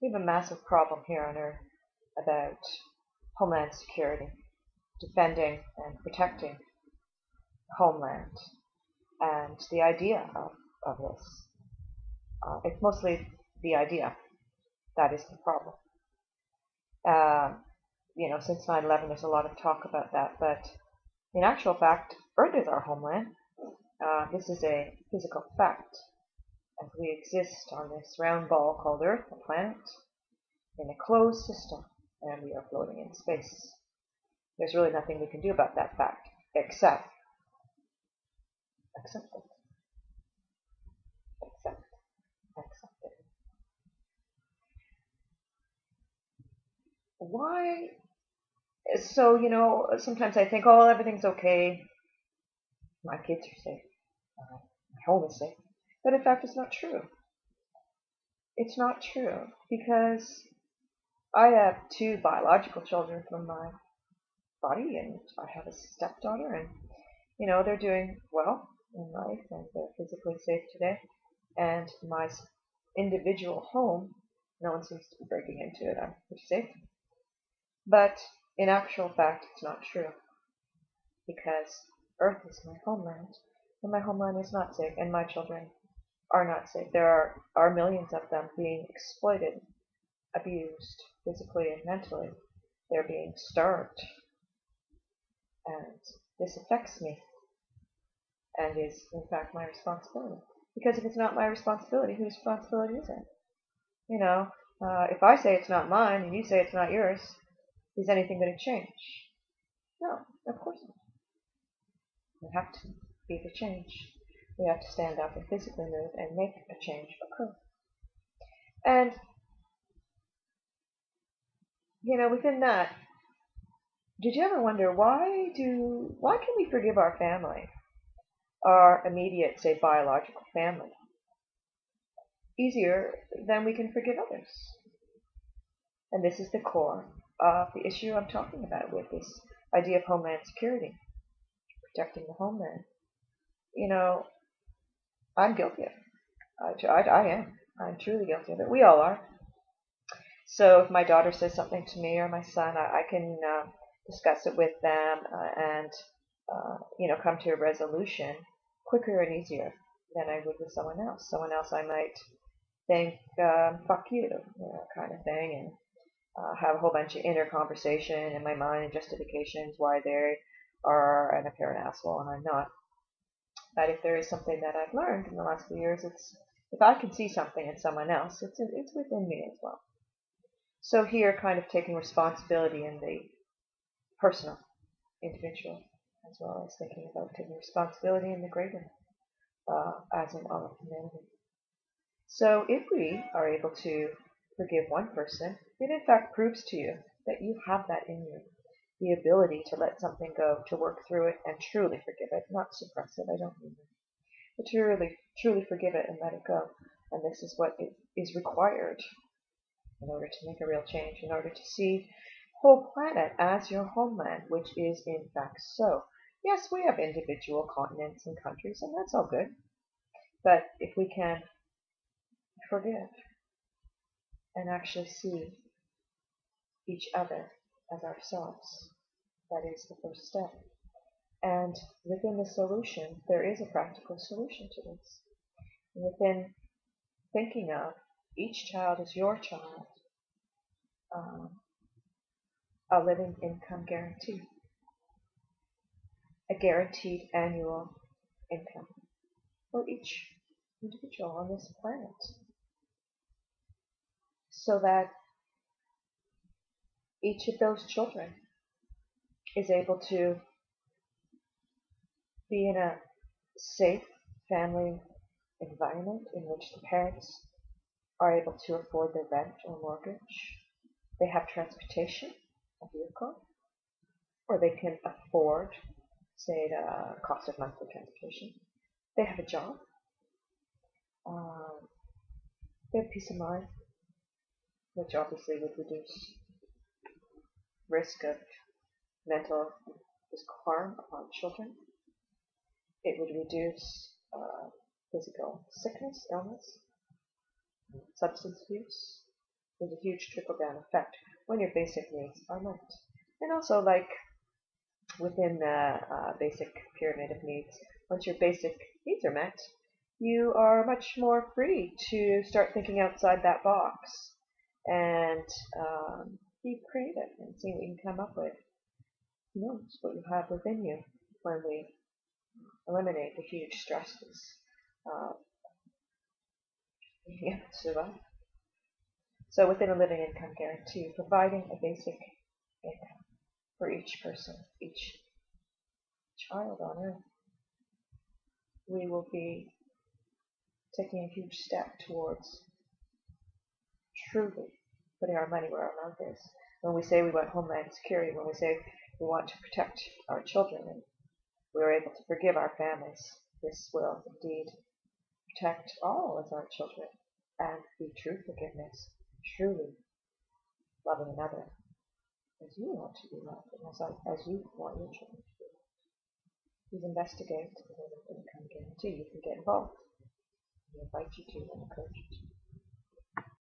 We have a massive problem here on Earth about Homeland Security, defending and protecting the homeland, and the idea of this. It's mostly the idea that is the problem. Uh, since 9/11, there's a lot of talk about that, but in actual fact, Earth is our homeland. This is a physical fact, as we exist on this round ball called Earth, a planet, in a closed system, and we are floating in space. There's really nothing we can do about that fact, except accept it, accept, accept it. Why? So, sometimes I think, oh, everything's okay. My kids are safe. My home is safe. But in fact, it's not true. It's not true because I have two biological children from my body, and I have a stepdaughter, and they're doing well in life, and they're physically safe today. And my individual home, no one seems to be breaking into it. I'm pretty safe. But in actual fact, it's not true because Earth is my homeland, and my homeland is not safe, and my children are not safe. There are millions of them being exploited, abused, physically and mentally. They're being starved, and this affects me, and is in fact my responsibility. Because if it's not my responsibility, whose responsibility is it? If I say it's not mine and you say it's not yours, is anything going to change? No, of course not. We have to be the change. We have to stand up and physically move and make a change occur. And, within that, did you ever wonder why can we forgive our family, our immediate, say, biological family, easier than we can forgive others? And this is the core of the issue I'm talking about with this idea of Homeland Security, protecting the homeland. I'm guilty of it. I am. I'm truly guilty of it. We all are. So if my daughter says something to me or my son, I can discuss it with them and come to a resolution quicker and easier than I would with someone else. Someone else I might think, fuck you, kind of thing, and have a whole bunch of inner conversation in my mind and justifications why they are an apparent asshole and I'm not. But if there is something that I've learned in the last few years, it's if I can see something in someone else, it's within me as well. So here, kind of taking responsibility in the personal, individual, as well as thinking about taking responsibility in the greater, as in all of humanity. So if we are able to forgive one person, it in fact proves to you that you have that in you. The ability to let something go, to work through it and truly forgive it, not suppress it, I don't mean that, but to really, truly forgive it and let it go. And this is what is required in order to make a real change, in order to see the whole planet as your homeland, which is in fact so. Yes, we have individual continents and countries, and that's all good. But if we can forgive and actually see each other as ourselves, that is the first step. And within the solution, there is a practical solution to this. Within thinking of each child as your child, a living income guarantee, a guaranteed annual income for each individual on this planet, so that each of those children is able to be in a safe family environment in which the parents are able to afford their rent or mortgage. They have transportation, a vehicle, or they can afford, say, the cost of monthly transportation. They have a job. They have peace of mind, which obviously would reduce risk of mental physical harm upon children. It would reduce physical sickness, illness, substance abuse, There's a huge trickle-down effect when your basic needs are met. And also, like within the basic pyramid of needs, once your basic needs are met, you are much more free to start thinking outside that box and be creative and see what you can come up with. Who knows what you have within you when we eliminate the huge stresses of being able to survive. So within a living income guarantee, providing a basic income for each person, each child on earth, we will be taking a huge step towards truly putting our money where our mouth is. When we say we want Homeland Security, when we say we want to protect our children, and we are able to forgive our families, this will indeed protect all of our children and be true forgiveness, truly loving another as you want to be loved and as you want your children to be loved. Please investigate the income guarantee. You can get involved. We invite you to and encourage you to.